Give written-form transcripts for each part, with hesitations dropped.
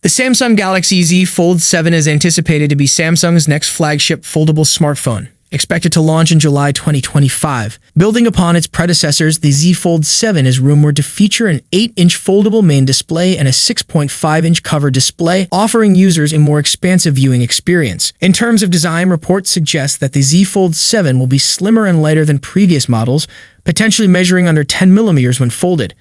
The Samsung Galaxy Z Fold 7 is anticipated to be Samsung's next flagship foldable smartphone, expected to launch in July 2025. Building upon its predecessors, the Z Fold 7 is rumored to feature an 8-inch foldable main display and a 6.5-inch cover display, offering users a more expansive viewing experience. In terms of design, reports suggest that the Z Fold 7 will be slimmer and lighter than previous models, potentially measuring under 10 millimeters when folded.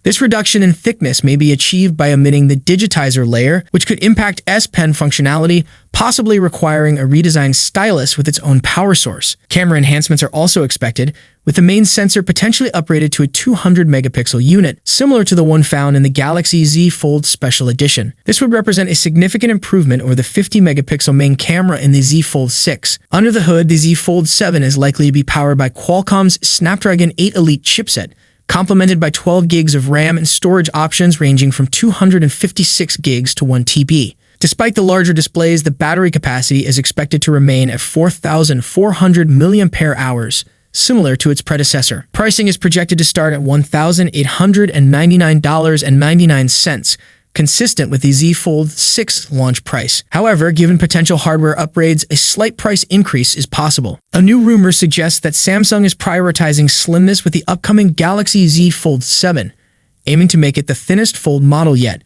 This reduction in thickness may be achieved by omitting the digitizer layer, which could impact S Pen functionality, possibly requiring a redesigned stylus with its own power source. Camera enhancements are also expected, with the main sensor potentially upgraded to a 200-megapixel unit, similar to the one found in the Galaxy Z Fold Special Edition. This would represent a significant improvement over the 50-megapixel main camera in the Z Fold 6. Under the hood, the Z Fold 7 is likely to be powered by Qualcomm's Snapdragon 8 Elite chipset, complemented by 12 gigs of RAM and storage options ranging from 256 gigs to 1 TB. Despite the larger displays, the battery capacity is expected to remain at 4,400 mAh, similar to its predecessor. Pricing is projected to start at $1,899.99, consistent with the Z Fold 6 launch price. However, given potential hardware upgrades, a slight price increase is possible. A new rumor suggests that Samsung is prioritizing slimness with the upcoming Galaxy Z Fold 7, aiming to make it the thinnest fold model yet.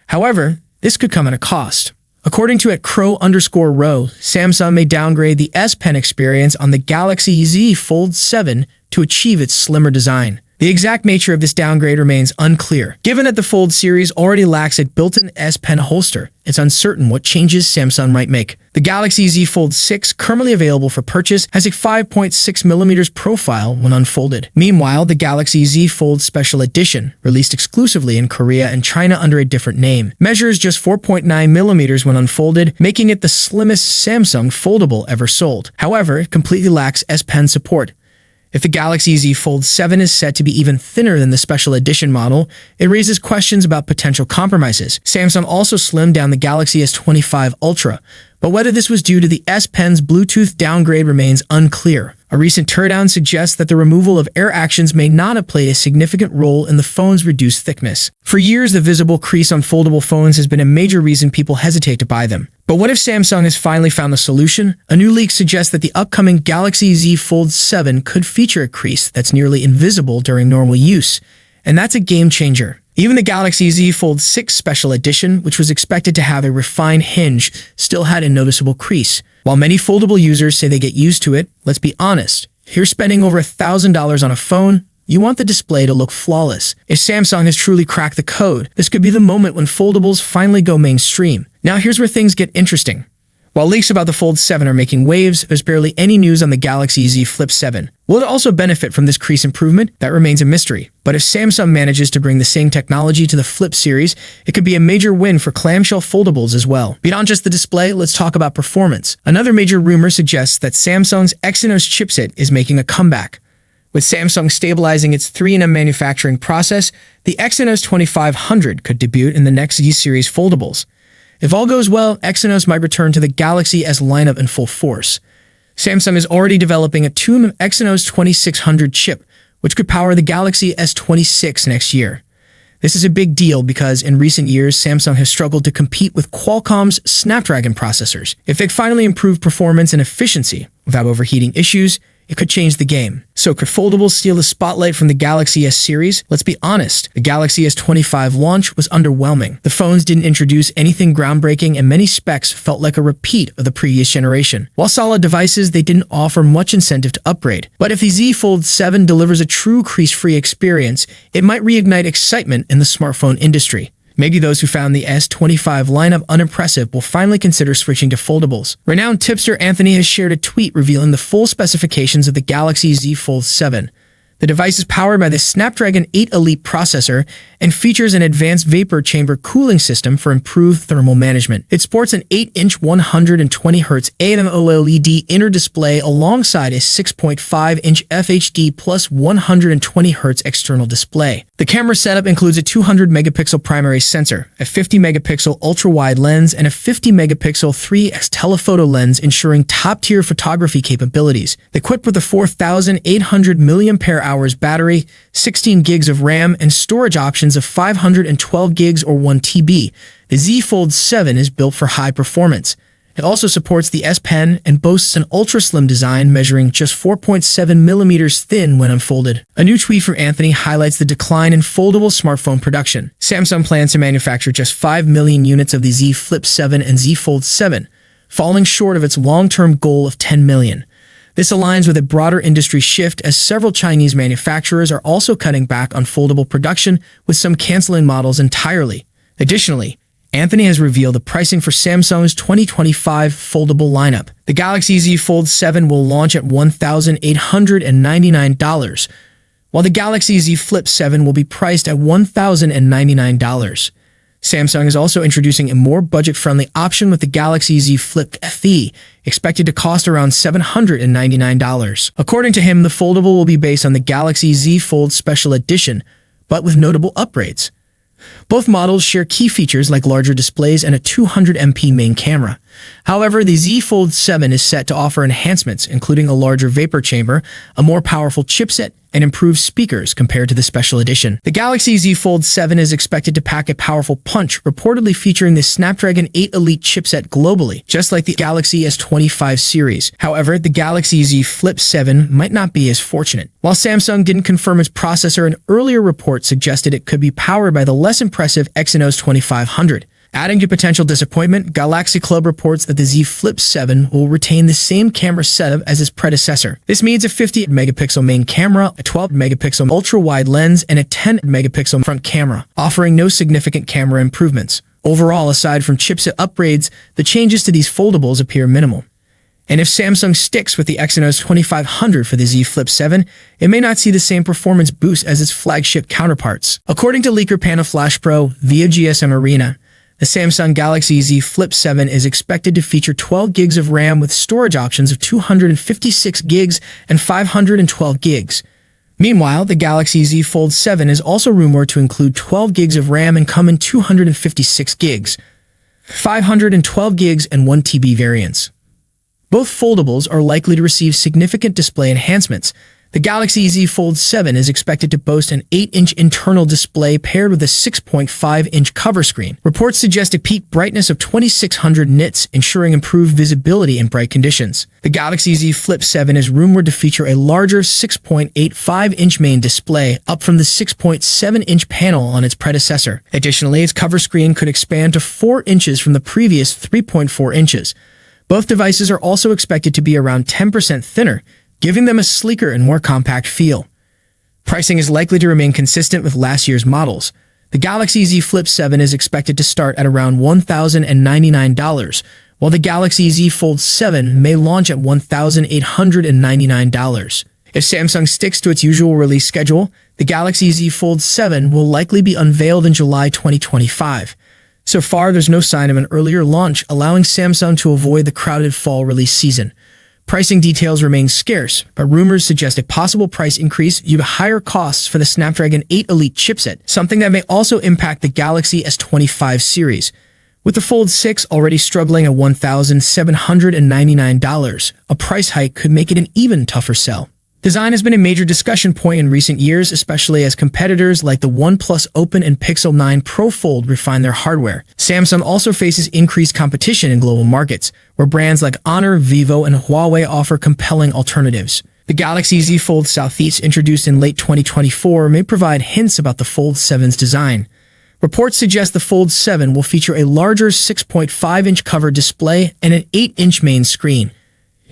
However, this could come at a cost. According to @crow_row, Samsung may downgrade the S Pen experience on the Galaxy Z Fold 7 to achieve its slimmer design. The exact nature of this downgrade remains unclear. Given that the Fold series already lacks a built-in S Pen holster, it's uncertain what changes Samsung might make. The Galaxy Z Fold 6, currently available for purchase, has a 5.6mm profile when unfolded. Meanwhile, the Galaxy Z Fold Special Edition, released exclusively in Korea and China under a different name, measures just 4.9mm when unfolded, making it the slimmest Samsung foldable ever sold. However, it completely lacks S Pen support. If the Galaxy Z Fold 7 is set to be even thinner than the Special Edition model, it raises questions about potential compromises. Samsung also slimmed down the Galaxy S25 Ultra, but whether this was due to the S Pen's Bluetooth downgrade remains unclear. A recent teardown suggests that the removal of air actions may not have played a significant role in the phone's reduced thickness. For years, the visible crease on foldable phones has been a major reason people hesitate to buy them. But what if Samsung has finally found the solution? A new leak suggests that the upcoming Galaxy Z Fold 7 could feature a crease that's nearly invisible during normal use, and that's a game changer. Even the Galaxy Z Fold 6 Special Edition, which was expected to have a refined hinge, still had a noticeable crease. While many foldable users say they get used to it, let's be honest. If you're spending over $1,000 on a phone, you want the display to look flawless. If Samsung has truly cracked the code, this could be the moment when foldables finally go mainstream. Now here's where things get interesting. While leaks about the Fold 7 are making waves, there's barely any news on the Galaxy Z Flip 7. Will it also benefit from this crease improvement? That remains a mystery. But if Samsung manages to bring the same technology to the Flip series, it could be a major win for clamshell foldables as well. Beyond just the display, let's talk about performance. Another major rumor suggests that Samsung's Exynos chipset is making a comeback. With Samsung stabilizing its 3nm manufacturing process, the Exynos 2500 could debut in the next Z series foldables. If all goes well, Exynos might return to the Galaxy S lineup in full force. Samsung is already developing a 2nm Exynos 2600 chip, which could power the Galaxy S26 next year. This is a big deal because in recent years, Samsung has struggled to compete with Qualcomm's Snapdragon processors. If they finally improve performance and efficiency without overheating issues, it could change the game. So could foldables steal the spotlight from the Galaxy S series? Let's be honest, the Galaxy S25 launch was underwhelming. The phones didn't introduce anything groundbreaking and many specs felt like a repeat of the previous generation. While solid devices, they didn't offer much incentive to upgrade. But if the Z Fold 7 delivers a true crease-free experience, it might reignite excitement in the smartphone industry. Maybe those who found the S25 lineup unimpressive will finally consider switching to foldables. Renowned tipster Anthony has shared a tweet revealing the full specifications of the Galaxy Z Fold 7. The device is powered by the Snapdragon 8 Elite processor and features an advanced vapor chamber cooling system for improved thermal management. It sports an 8-inch 120Hz AMOLED inner display alongside a 6.5-inch FHD plus 120Hz external display. The camera setup includes a 200-megapixel primary sensor, a 50-megapixel ultra-wide lens, and a 50-megapixel 3x telephoto lens, ensuring top-tier photography capabilities. Equipped with a 4,800 mAh mAh battery, 16 gigs of RAM, and storage options of 512 gigs or 1 TB. The Z Fold 7 is built for high performance. It also supports the S Pen and boasts an ultra-slim design measuring just 4.7 millimeters thin when unfolded. A new tweet from Anthony highlights the decline in foldable smartphone production. Samsung plans to manufacture just 5 million units of the Z Flip 7 and Z Fold 7, falling short of its long-term goal of 10 million. This aligns with a broader industry shift as several Chinese manufacturers are also cutting back on foldable production, with some canceling models entirely. Additionally, Anthony has revealed the pricing for Samsung's 2025 foldable lineup. The Galaxy Z Fold 7 will launch at $1,899, while the Galaxy Z Flip 7 will be priced at $1,099. Samsung is also introducing a more budget-friendly option with the Galaxy Z Flip FE, expected to cost around $799. According to him, the foldable will be based on the Galaxy Z Fold Special Edition, but with notable upgrades. Both models share key features like larger displays and a 200MP main camera. However, the Z Fold 7 is set to offer enhancements, including a larger vapor chamber, a more powerful chipset, and improved speakers compared to the Special Edition. The Galaxy Z Fold 7 is expected to pack a powerful punch, reportedly featuring the Snapdragon 8 Elite chipset globally, just like the Galaxy S25 series. However, the Galaxy Z Flip 7 might not be as fortunate. While Samsung didn't confirm its processor, an earlier report suggested it could be powered by the less impressive Exynos 2500. Adding to potential disappointment, Galaxy Club reports that the Z Flip 7 will retain the same camera setup as its predecessor. This means a 50-megapixel main camera, a 12-megapixel ultra-wide lens, and a 10-megapixel front camera, offering no significant camera improvements. Overall, aside from chipset upgrades, the changes to these foldables appear minimal. And if Samsung sticks with the Exynos 2500 for the Z Flip 7, it may not see the same performance boost as its flagship counterparts. According to leaker Panaflash Pro via GSM Arena, the Samsung Galaxy Z Flip 7 is expected to feature 12 gigs of RAM with storage options of 256 gigs and 512 gigs. Meanwhile, the Galaxy Z Fold 7 is also rumored to include 12 gigs of RAM and come in 256 gigs, 512 gigs, and 1 TB variants. Both foldables are likely to receive significant display enhancements. The Galaxy Z Fold 7 is expected to boast an 8-inch internal display paired with a 6.5-inch cover screen. Reports suggest a peak brightness of 2600 nits, ensuring improved visibility in bright conditions. The Galaxy Z Flip 7 is rumored to feature a larger 6.85-inch main display, up from the 6.7-inch panel on its predecessor. Additionally, its cover screen could expand to 4 inches from the previous 3.4 inches. Both devices are also expected to be around 10% thinner, giving them a sleeker and more compact feel. Pricing is likely to remain consistent with last year's models. The Galaxy Z Flip 7 is expected to start at around $1,099, while the Galaxy Z Fold 7 may launch at $1,899. If Samsung sticks to its usual release schedule, the Galaxy Z Fold 7 will likely be unveiled in July 2025. So far, there's no sign of an earlier launch, allowing Samsung to avoid the crowded fall release season. Pricing details remain scarce, but rumors suggest a possible price increase due to higher costs for the Snapdragon 8 Elite chipset, something that may also impact the Galaxy S25 series. With the Fold 6 already struggling at $1,799, a price hike could make it an even tougher sell. Design has been a major discussion point in recent years, especially as competitors like the OnePlus Open and Pixel 9 Pro Fold refine their hardware. Samsung also faces increased competition in global markets, where brands like Honor, Vivo, and Huawei offer compelling alternatives. The Galaxy Z Fold Southeast, introduced in late 2024, may provide hints about the Fold 7's design. Reports suggest the Fold 7 will feature a larger 6.5-inch cover display and an 8-inch main screen.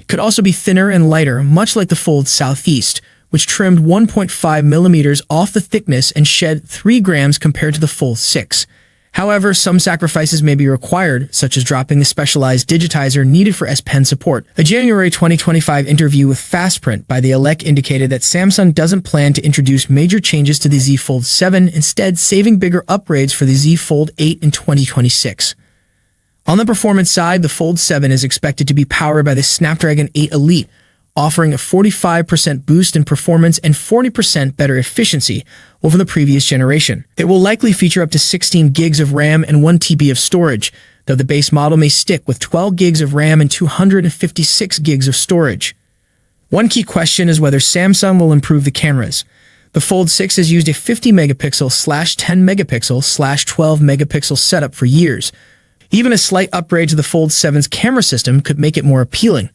Could also be thinner and lighter, much like the Fold Southeast, which trimmed 1.5 millimeters off the thickness and shed 3 grams compared to the Fold 6. However, some sacrifices may be required, such as dropping the specialized digitizer needed for S Pen support. A January 2025 interview with Fastprint by the Elec indicated that Samsung doesn't plan to introduce major changes to the Z Fold 7, instead saving bigger upgrades for the Z Fold 8 in 2026. On the performance side, the Fold 7 is expected to be powered by the Snapdragon 8 Elite, offering a 45% boost in performance and 40% better efficiency over the previous generation. It will likely feature up to 16 gigs of RAM and 1 TB of storage, though the base model may stick with 12 gigs of RAM and 256 gigs of storage. One key question is whether Samsung will improve the cameras. The Fold 6 has used a 50 megapixel / 10 megapixel / 12 megapixel setup for years. Even a slight upgrade to the Fold 7's camera system could make it more appealing.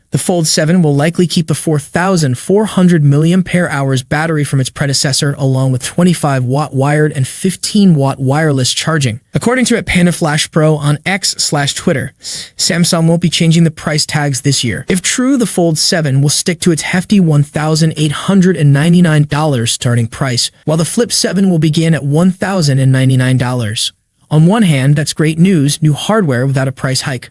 The Fold 7 will likely keep the 4,400 mAh battery from its predecessor, along with 25-watt wired and 15-watt wireless charging. According to @PandaFlashPro on X/Twitter, Samsung won't be changing the price tags this year. If true, the Fold 7 will stick to its hefty $1,899 starting price, while the Flip 7 will begin at $1,099. On one hand, that's great news, new hardware without a price hike.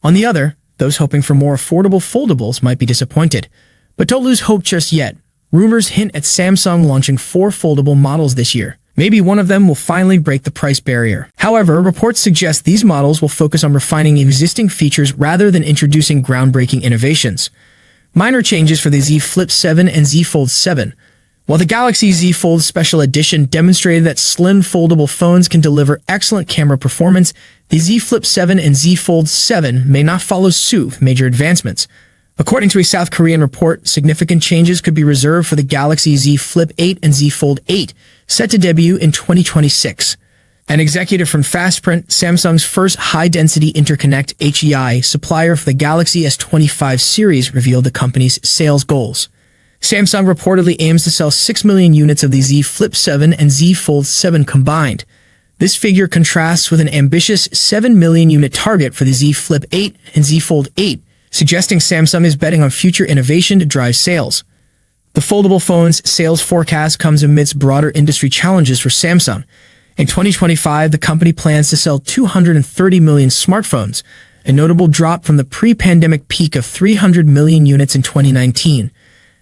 On the other, those hoping for more affordable foldables might be disappointed. But don't lose hope just yet. Rumors hint at Samsung launching 4 foldable models this year. Maybe one of them will finally break the price barrier. However, reports suggest these models will focus on refining existing features rather than introducing groundbreaking innovations. Minor changes for the Z Flip 7 and Z Fold 7. While the Galaxy Z Fold Special Edition demonstrated that slim foldable phones can deliver excellent camera performance, the Z Flip 7 and Z Fold 7 may not follow suit with major advancements. According to a South Korean report, significant changes could be reserved for the Galaxy Z Flip 8 and Z Fold 8, set to debut in 2026. An executive from Fastprint, Samsung's first high-density interconnect HEI supplier for the Galaxy S25 series, revealed the company's sales goals. Samsung reportedly aims to sell 6 million units of the Z Flip 7 and Z Fold 7 combined. This figure contrasts with an ambitious 7 million unit target for the Z Flip 8 and Z Fold 8, suggesting Samsung is betting on future innovation to drive sales. The foldable phone's sales forecast comes amidst broader industry challenges for Samsung. In 2025, the company plans to sell 230 million smartphones, a notable drop from the pre-pandemic peak of 300 million units in 2019.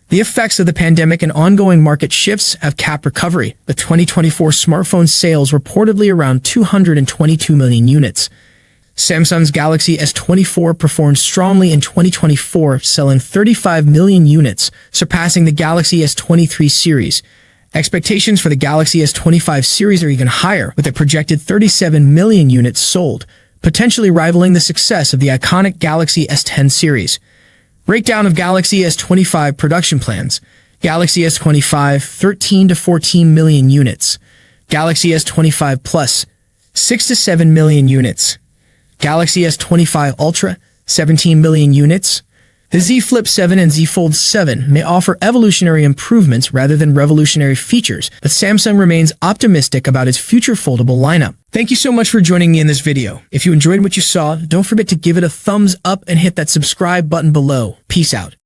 The effects of the pandemic and ongoing market shifts have capped recovery, with 2024 smartphone sales reportedly around 222 million units. Samsung's Galaxy S24 performed strongly in 2024, selling 35 million units, surpassing the Galaxy S23 series. Expectations for the Galaxy S25 series are even higher, with a projected 37 million units sold, potentially rivaling the success of the iconic Galaxy S10 series. Breakdown of Galaxy S25 production plans. Galaxy S25, 13 to 14 million units. Galaxy S25 Plus, 6 to 7 million units. Galaxy S25 Ultra, 17 million units. The Z Flip 7 and Z Fold 7 may offer evolutionary improvements rather than revolutionary features, but Samsung remains optimistic about its future foldable lineup. Thank you so much for joining me in this video. If you enjoyed what you saw, don't forget to give it a thumbs up and hit that subscribe button below. Peace out.